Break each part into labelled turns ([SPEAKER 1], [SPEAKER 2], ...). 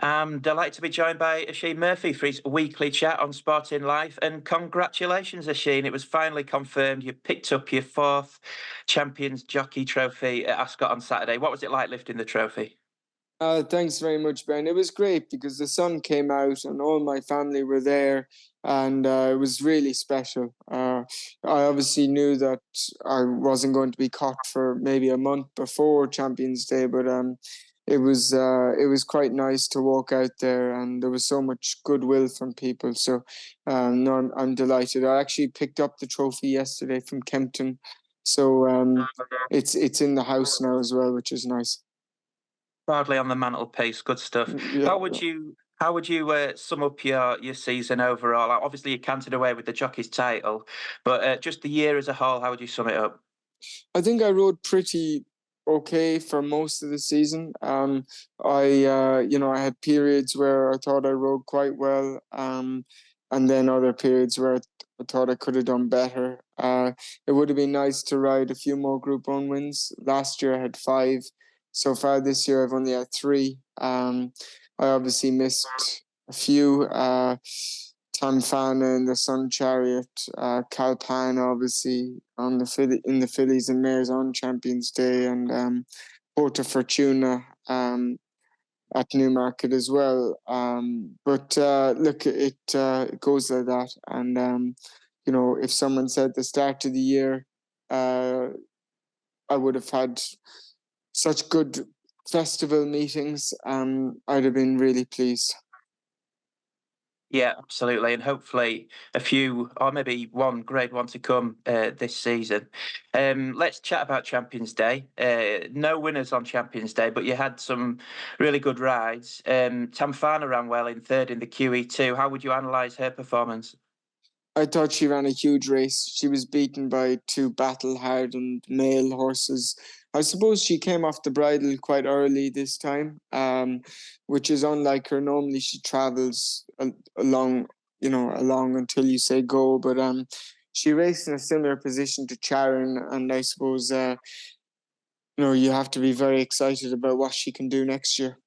[SPEAKER 1] I'm delighted to be joined by Oisin Murphy for his weekly chat on Sporting Life. And congratulations, Oisin. It was finally confirmed you picked up your fourth Champions Jockey Trophy at Ascot on Saturday. What was it like lifting the trophy?
[SPEAKER 2] Thanks very much, Ben. It was great because the sun came out and all my family were there, and it was really special. I obviously knew that I wasn't going to be caught for maybe a month before Champions Day, but it was quite nice to walk out there, and there was so much goodwill from people. So no, I'm delighted. I actually picked up the trophy yesterday from Kempton, so it's in the house now as well, which is nice.
[SPEAKER 1] Proudly on the mantelpiece. Good stuff.
[SPEAKER 2] Yeah.
[SPEAKER 1] How would you sum up your season overall? Obviously, you cantered away with the jockey's title, but just the year as a whole, how would you sum it up?
[SPEAKER 2] I think I rode pretty okay for most of the season. I had periods where I thought I rode quite well, and then other periods where I thought I could have done better. It would have been nice to ride a few more Group 1 wins. Last year I had 5. So far this year I've only had 3. I obviously missed a few. Tamfana in the Sun Chariot, Calpan obviously on in the Fillies and Mares on Champions Day, and Porta Fortuna at Newmarket as well. But look, it goes like that. And if someone said at the start of the year, I would have had such good festival meetings, I'd have been really pleased.
[SPEAKER 1] Yeah, absolutely, and hopefully a few, or maybe one Grade One to come this season. Let's chat about Champions Day. No winners on Champions Day, but you had some really good rides. Tamfana ran well in third in the QE2. How would you analyse her performance?
[SPEAKER 2] I thought she ran a huge race. She was beaten by 2 battle-hardened male horses. I suppose she came off the bridle quite early this time, which is unlike her. Normally she travels along, along until you say go. But she raced in a similar position to Charon, and I suppose you have to be very excited about what she can do next year.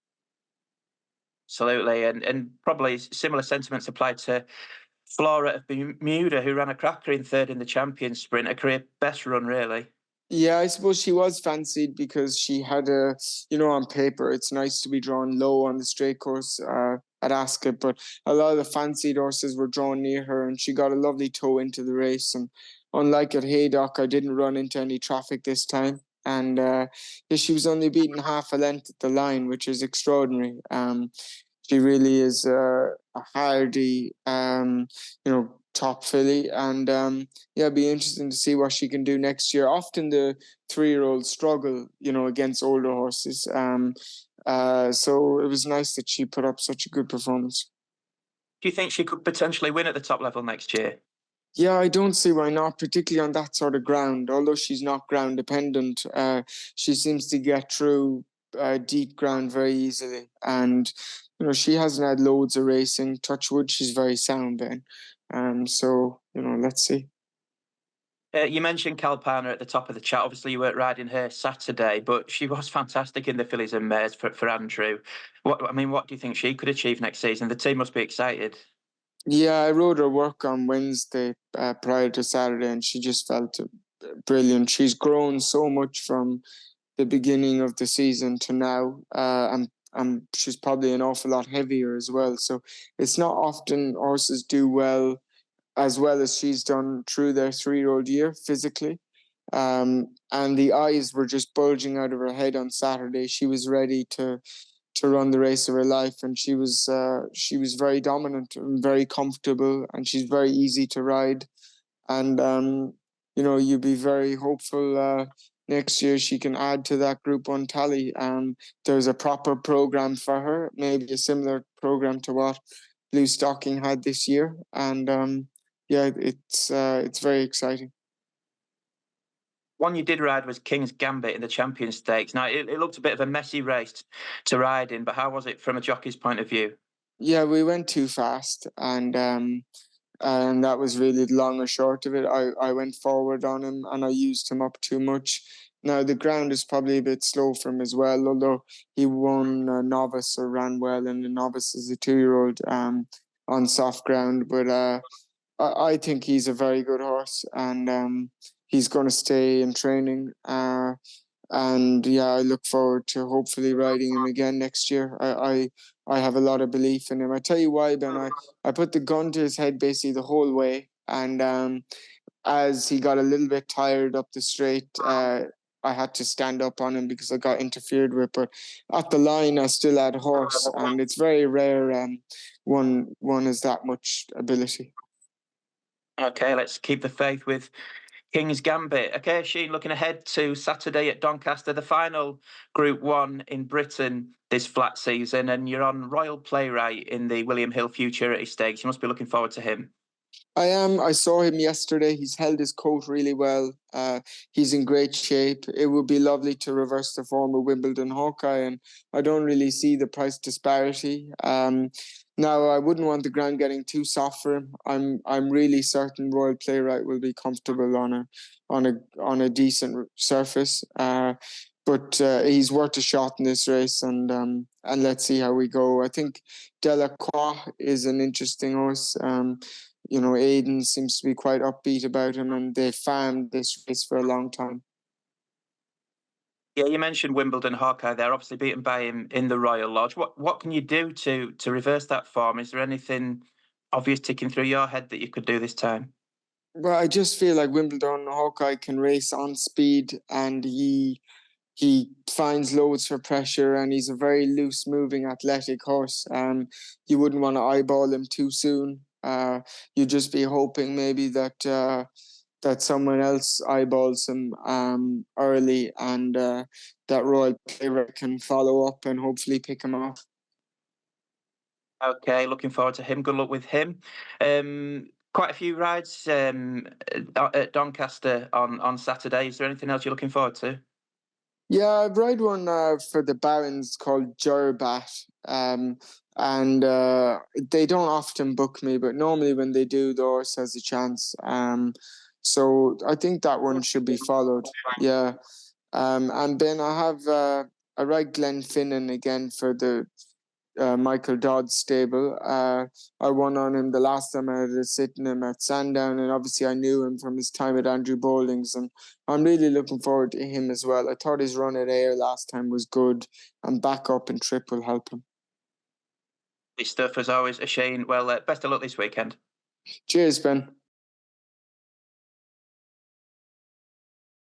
[SPEAKER 1] Absolutely, and probably similar sentiments apply to Flora of Bermuda, who ran a cracker in third in the Champions Sprint, a career best run, really.
[SPEAKER 2] Yeah, I suppose she was fancied because she had on paper, it's nice to be drawn low on the straight course at Ascot, but a lot of the fancied horses were drawn near her, and she got a lovely toe into the race. And unlike at Haydock, I didn't run into any traffic this time. And she was only beaten half a length at the line, which is extraordinary. She really is a hardy, top filly, and it'd be interesting to see what she can do next year. Often the 3-year-olds struggle, against older horses. So it was nice that she put up such a good performance.
[SPEAKER 1] Do you think she could potentially win at the top level next year?
[SPEAKER 2] Yeah, I don't see why not, particularly on that sort of ground. Although she's not ground dependent, she seems to get through deep ground very easily. And she hasn't had loads of racing. Touch wood, she's very sound then. So let's see.
[SPEAKER 1] You mentioned Calpana at the top of the chat. Obviously, you weren't riding her Saturday, but she was fantastic in the fillies and mares for Andrew. What do you think she could achieve next season? The team must be excited.
[SPEAKER 2] Yeah, I rode her work on Wednesday prior to Saturday, and she just felt brilliant. She's grown so much from the beginning of the season to now, and she's probably an awful lot heavier as well. So it's not often horses do well as she's done through their 3-year-old year physically. And the eyes were just bulging out of her head on Saturday. She was ready to run the race of her life, and she was very dominant and very comfortable, and she's very easy to ride. And you'd be very hopeful next year she can add to that Group 1 tally. There's a proper program for her, maybe a similar program to what Blue Stocking had this year, and it's very exciting.
[SPEAKER 1] One you did ride was King's Gambit in the Champions Stakes. Now, it looked a bit of a messy race to ride in, but how was it from a jockey's point of view?
[SPEAKER 2] Yeah, we went too fast, and that was really the long or short of it. I went forward on him, and I used him up too much. Now, the ground is probably a bit slow for him as well, although he won a novice or ran well in the novice as a 2-year-old on soft ground. But I think he's a very good horse, and he's going to stay in training. And yeah, I look forward to hopefully riding him again next year. I have a lot of belief in him. I tell you why, Ben. I put the gun to his head basically the whole way, and as he got a little bit tired up the straight, I had to stand up on him because I got interfered with. But at the line, I still had horse, and it's very rare one has that much ability.
[SPEAKER 1] Okay, let's keep the faith with King's Gambit. Okay, Sheen, looking ahead to Saturday at Doncaster, the final Group 1 in Britain this flat season, and you're on Royal Playwright in the William Hill Futurity Stakes. You must be looking forward to him.
[SPEAKER 2] I am. I saw him yesterday. He's held his coat really well. He's in great shape. It would be lovely to reverse the form of Wimbledon Hawkeye, and I don't really see the price disparity. Now, I wouldn't want the ground getting too soft for him. I'm really certain Royal Playwright will be comfortable on a decent surface. But he's worth a shot in this race, and let's see how we go. I think Delacroix is an interesting horse. Aidan seems to be quite upbeat about him, and they farmed this race for a long time.
[SPEAKER 1] Yeah, you mentioned Wimbledon Hawkeye there, obviously beaten by him in the Royal Lodge. What can you do to reverse that form? Is there anything obvious ticking through your head that you could do this time?
[SPEAKER 2] Well, I just feel like Wimbledon Hawkeye can race on speed, and he finds loads for pressure, and he's a very loose moving athletic horse. You wouldn't want to eyeball him too soon. You'd just be hoping maybe that someone else eyeballs him early, and that Royal Playwright can follow up and hopefully pick him off.
[SPEAKER 1] Okay, looking forward to him. Good luck with him. Quite a few rides at Doncaster on Saturday. Is there anything else you're looking forward to?
[SPEAKER 2] Yeah, I've ride one for the Barons called Jurbat, and they don't often book me, but normally when they do, the horse has a chance. So I think that one should be followed. Yeah, and then I ride Glenfinnan again for the Michael Dodd stable. I won on him the last time I had a sit in him at Sandown, and obviously I knew him from his time at Andrew Bowling's, and I'm really looking forward to him as well. I thought his run at Ayr last time was good, and back up and trip will help him.
[SPEAKER 1] This stuff as always, Shane. Well, best of luck this weekend.
[SPEAKER 2] Cheers, Ben.